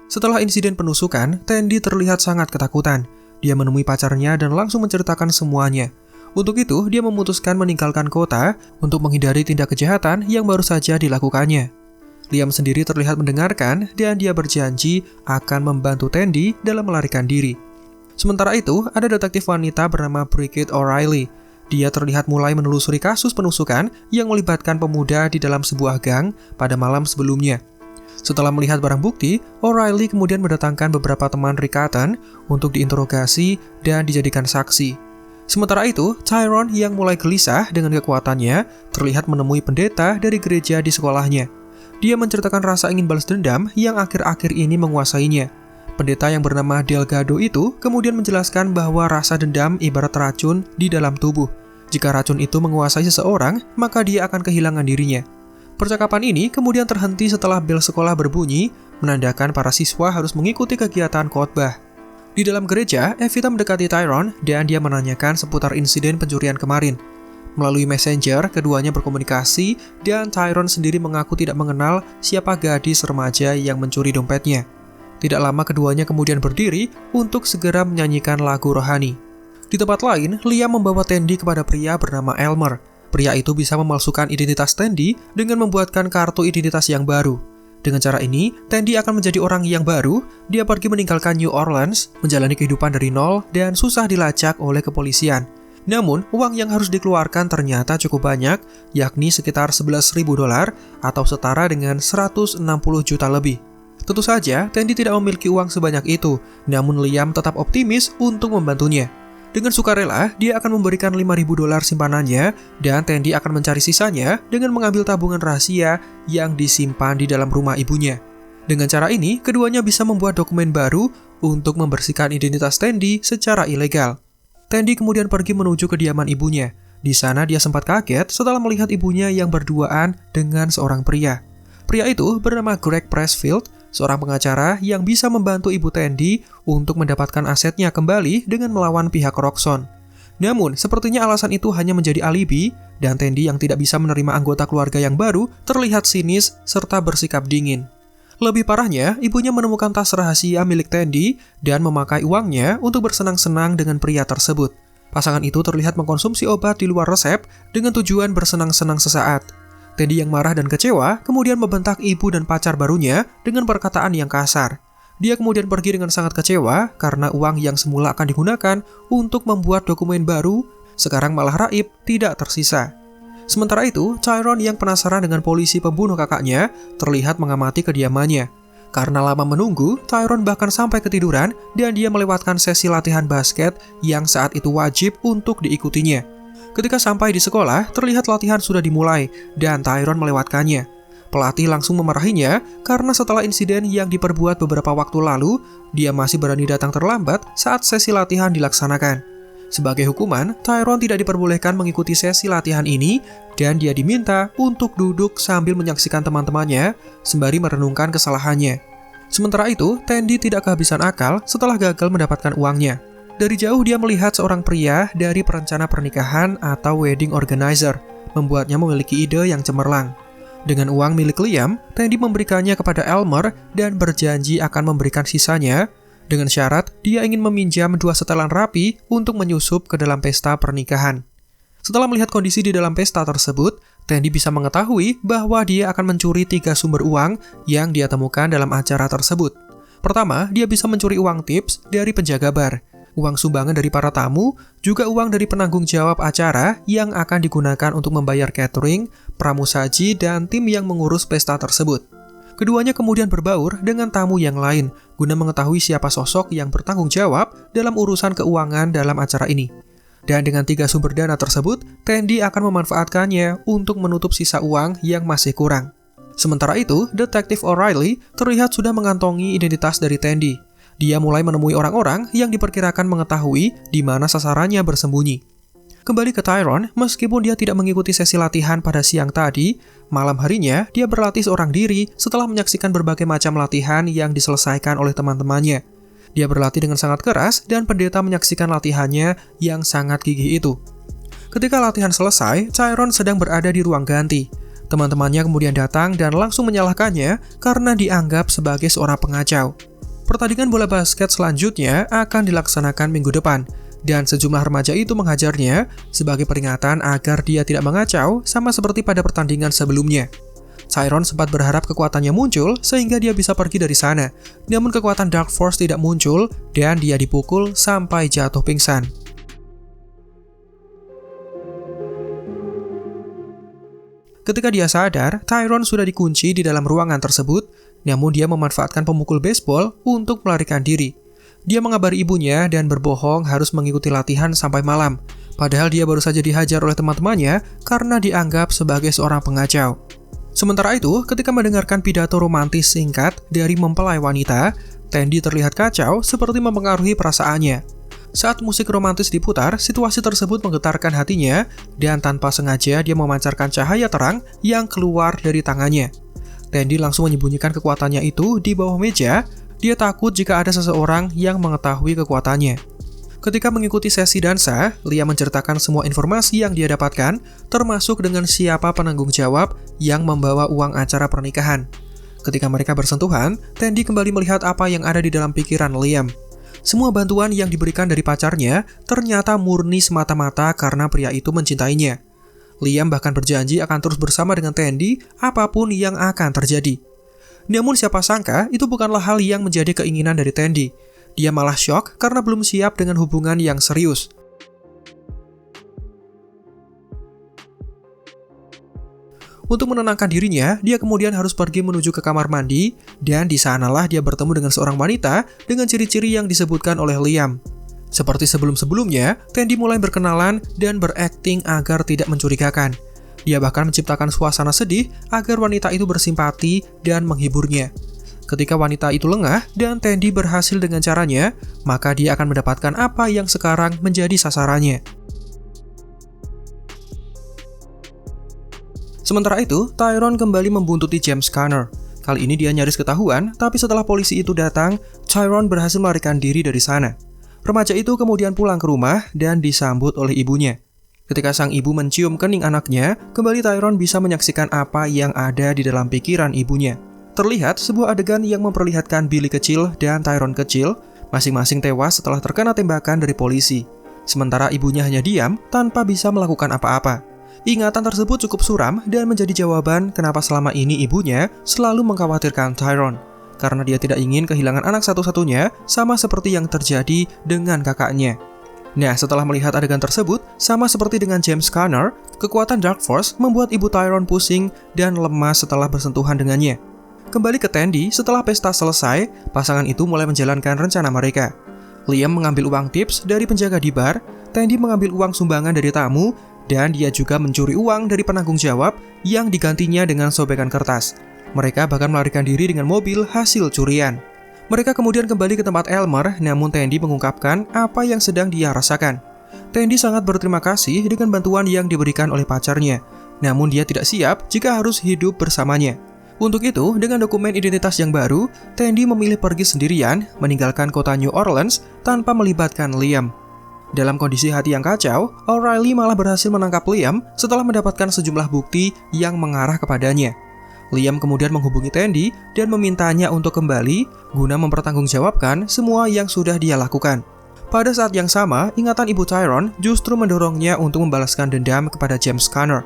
Setelah insiden penusukan, Tandy terlihat sangat ketakutan. Dia menemui pacarnya dan langsung menceritakan semuanya. Untuk itu, dia memutuskan meninggalkan kota untuk menghindari tindak kejahatan yang baru saja dilakukannya. Liam sendiri terlihat mendengarkan dan dia berjanji akan membantu Tandy dalam melarikan diri. Sementara itu, ada detektif wanita bernama Bridget O'Reilly. Dia terlihat mulai menelusuri kasus penusukan yang melibatkan pemuda di dalam sebuah gang pada malam sebelumnya. Setelah melihat barang bukti, O'Reilly kemudian mendatangkan beberapa teman Rick Hutton untuk diinterogasi dan dijadikan saksi. Sementara itu, Tyrone yang mulai gelisah dengan kekuatannya terlihat menemui pendeta dari gereja di sekolahnya. Dia menceritakan rasa ingin balas dendam yang akhir-akhir ini menguasainya. Pendeta yang bernama Delgado itu kemudian menjelaskan bahwa rasa dendam ibarat racun di dalam tubuh. Jika racun itu menguasai seseorang, maka dia akan kehilangan dirinya. Percakapan ini kemudian terhenti setelah bel sekolah berbunyi, menandakan para siswa harus mengikuti kegiatan khotbah. Di dalam gereja, Evita mendekati Tyrone dan dia menanyakan seputar insiden pencurian kemarin. Melalui messenger, keduanya berkomunikasi dan Tyrone sendiri mengaku tidak mengenal siapa gadis remaja yang mencuri dompetnya. Tidak lama keduanya kemudian berdiri untuk segera menyanyikan lagu rohani. Di tempat lain, Liam membawa Tandy kepada pria bernama Elmer. Pria itu bisa memalsukan identitas Tandy dengan membuatkan kartu identitas yang baru. Dengan cara ini, Tandy akan menjadi orang yang baru. Dia pergi meninggalkan New Orleans, menjalani kehidupan dari nol, dan susah dilacak oleh kepolisian. Namun, uang yang harus dikeluarkan ternyata cukup banyak, yakni sekitar $11.000 atau setara dengan 160 juta lebih. Tentu saja, Tandy tidak memiliki uang sebanyak itu, namun Liam tetap optimis untuk membantunya. Dengan sukarela, dia akan memberikan $5.000 simpanannya, dan Tandy akan mencari sisanya dengan mengambil tabungan rahasia yang disimpan di dalam rumah ibunya. Dengan cara ini, keduanya bisa membuat dokumen baru untuk membersihkan identitas Tandy secara ilegal. Tandy kemudian pergi menuju kediaman ibunya. Di sana dia sempat kaget setelah melihat ibunya yang berduaan dengan seorang pria. Pria itu bernama Greg Pressfield, seorang pengacara yang bisa membantu ibu Tandy untuk mendapatkan asetnya kembali dengan melawan pihak Roxxon. Namun, sepertinya alasan itu hanya menjadi alibi, dan Tandy yang tidak bisa menerima anggota keluarga yang baru terlihat sinis serta bersikap dingin. Lebih parahnya, ibunya menemukan tas rahasia milik Tandy dan memakai uangnya untuk bersenang-senang dengan pria tersebut. Pasangan itu terlihat mengkonsumsi obat di luar resep dengan tujuan bersenang-senang sesaat. Tandy yang marah dan kecewa kemudian membentak ibu dan pacar barunya dengan perkataan yang kasar. Dia kemudian pergi dengan sangat kecewa karena uang yang semula akan digunakan untuk membuat dokumen baru sekarang malah raib, tidak tersisa. Sementara itu, Tyrone yang penasaran dengan polisi pembunuh kakaknya terlihat mengamati kediamannya. Karena lama menunggu, Tyrone bahkan sampai ketiduran dan dia melewatkan sesi latihan basket yang saat itu wajib untuk diikutinya. Ketika sampai di sekolah, terlihat latihan sudah dimulai dan Tyrone melewatkannya. Pelatih langsung memarahinya karena setelah insiden yang diperbuat beberapa waktu lalu, dia masih berani datang terlambat saat sesi latihan dilaksanakan. Sebagai hukuman, Tyrone tidak diperbolehkan mengikuti sesi latihan ini dan dia diminta untuk duduk sambil menyaksikan teman-temannya sembari merenungkan kesalahannya. Sementara itu, Tandy tidak kehabisan akal setelah gagal mendapatkan uangnya. Dari jauh dia melihat seorang pria dari perencana pernikahan atau wedding organizer, membuatnya memiliki ide yang cemerlang. Dengan uang milik Liam, Tandy memberikannya kepada Elmer dan berjanji akan memberikan sisanya, dengan syarat dia ingin meminjam 2 setelan rapi untuk menyusup ke dalam pesta pernikahan. Setelah melihat kondisi di dalam pesta tersebut, Tandy bisa mengetahui bahwa dia akan mencuri 3 sumber uang yang dia temukan dalam acara tersebut. Pertama, dia bisa mencuri uang tips dari penjaga bar, uang sumbangan dari para tamu, juga uang dari penanggung jawab acara yang akan digunakan untuk membayar catering, pramusaji, dan tim yang mengurus pesta tersebut. Keduanya kemudian berbaur dengan tamu yang lain, guna mengetahui siapa sosok yang bertanggung jawab dalam urusan keuangan dalam acara ini. Dan dengan 3 sumber dana tersebut, Tandy akan memanfaatkannya untuk menutup sisa uang yang masih kurang. Sementara itu, Detektif O'Reilly terlihat sudah mengantongi identitas dari Tandy. Dia mulai menemui orang-orang yang diperkirakan mengetahui di mana sasarannya bersembunyi. Kembali ke Tyrone, meskipun dia tidak mengikuti sesi latihan pada siang tadi, malam harinya dia berlatih seorang diri setelah menyaksikan berbagai macam latihan yang diselesaikan oleh teman-temannya. Dia berlatih dengan sangat keras dan pendeta menyaksikan latihannya yang sangat gigih itu. Ketika latihan selesai, Tyrone sedang berada di ruang ganti. Teman-temannya kemudian datang dan langsung menyalahkannya karena dianggap sebagai seorang pengacau. Pertandingan bola basket selanjutnya akan dilaksanakan minggu depan, dan sejumlah remaja itu menghajarnya sebagai peringatan agar dia tidak mengacau sama seperti pada pertandingan sebelumnya. Tyron sempat berharap kekuatannya muncul sehingga dia bisa pergi dari sana, namun kekuatan Dark Force tidak muncul dan dia dipukul sampai jatuh pingsan. Ketika dia sadar, Tyron sudah dikunci di dalam ruangan tersebut, namun dia memanfaatkan pemukul baseball untuk melarikan diri. Dia mengabari ibunya dan berbohong harus mengikuti latihan sampai malam, padahal dia baru saja dihajar oleh teman-temannya karena dianggap sebagai seorang pengacau. Sementara itu, ketika mendengarkan pidato romantis singkat dari mempelai wanita, Tandy terlihat kacau seperti mempengaruhi perasaannya. Saat musik romantis diputar, situasi tersebut menggetarkan hatinya dan tanpa sengaja dia memancarkan cahaya terang yang keluar dari tangannya. Tandy langsung menyembunyikan kekuatannya itu di bawah meja. Dia takut jika ada seseorang yang mengetahui kekuatannya. Ketika mengikuti sesi dansa, Liam menceritakan semua informasi yang dia dapatkan, termasuk dengan siapa penanggung jawab yang membawa uang acara pernikahan. Ketika mereka bersentuhan, Tandy kembali melihat apa yang ada di dalam pikiran Liam. Semua bantuan yang diberikan dari pacarnya ternyata murni semata-mata karena pria itu mencintainya. Liam bahkan berjanji akan terus bersama dengan Tandy apapun yang akan terjadi. Namun siapa sangka itu bukanlah hal yang menjadi keinginan dari Tandy. Dia malah shock karena belum siap dengan hubungan yang serius. Untuk menenangkan dirinya, dia kemudian harus pergi menuju ke kamar mandi, dan di sanalah dia bertemu dengan seorang wanita dengan ciri-ciri yang disebutkan oleh Liam. Seperti sebelum-sebelumnya, Tandy mulai berkenalan dan berakting agar tidak mencurigakan. Dia bahkan menciptakan suasana sedih agar wanita itu bersimpati dan menghiburnya. Ketika wanita itu lengah dan Tandy berhasil dengan caranya, maka dia akan mendapatkan apa yang sekarang menjadi sasarannya. Sementara itu, Tyron kembali membuntuti James Conner. Kali ini dia nyaris ketahuan, tapi setelah polisi itu datang, Tyron berhasil melarikan diri dari sana. Remaja itu kemudian pulang ke rumah dan disambut oleh ibunya. Ketika sang ibu mencium kening anaknya, kembali Tyron bisa menyaksikan apa yang ada di dalam pikiran ibunya. Terlihat sebuah adegan yang memperlihatkan Billy kecil dan Tyron kecil, masing-masing tewas setelah terkena tembakan dari polisi. Sementara ibunya hanya diam tanpa bisa melakukan apa-apa. Ingatan tersebut cukup suram dan menjadi jawaban kenapa selama ini ibunya selalu mengkhawatirkan Tyron. Karena dia tidak ingin kehilangan anak satu-satunya sama seperti yang terjadi dengan kakaknya. Nah, setelah melihat adegan tersebut, sama seperti dengan James Conner, kekuatan Dark Force membuat ibu Tyron pusing dan lemas setelah bersentuhan dengannya. Kembali ke Tandy, setelah pesta selesai, pasangan itu mulai menjalankan rencana mereka. Liam mengambil uang tips dari penjaga di bar, Tandy mengambil uang sumbangan dari tamu, dan dia juga mencuri uang dari penanggung jawab yang digantinya dengan sobekan kertas. Mereka bahkan melarikan diri dengan mobil hasil curian. Mereka kemudian kembali ke tempat Elmer, namun Tandy mengungkapkan apa yang sedang dia rasakan. Tandy sangat berterima kasih dengan bantuan yang diberikan oleh pacarnya, namun dia tidak siap jika harus hidup bersamanya. Untuk itu, dengan dokumen identitas yang baru, Tandy memilih pergi sendirian, meninggalkan kota New Orleans tanpa melibatkan Liam. Dalam kondisi hati yang kacau, O'Reilly malah berhasil menangkap Liam setelah mendapatkan sejumlah bukti yang mengarah kepadanya. Liam kemudian menghubungi Tandy dan memintanya untuk kembali guna mempertanggungjawabkan semua yang sudah dia lakukan. Pada saat yang sama, ingatan ibu Tyron justru mendorongnya untuk membalaskan dendam kepada James Conner.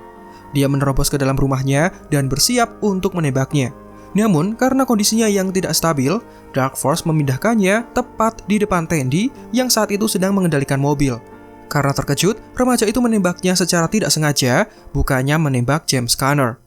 Dia menerobos ke dalam rumahnya dan bersiap untuk menembaknya. Namun, karena kondisinya yang tidak stabil, Dark Force memindahkannya tepat di depan Tandy yang saat itu sedang mengendalikan mobil. Karena terkejut, remaja itu menembaknya secara tidak sengaja, bukannya menembak James Conner.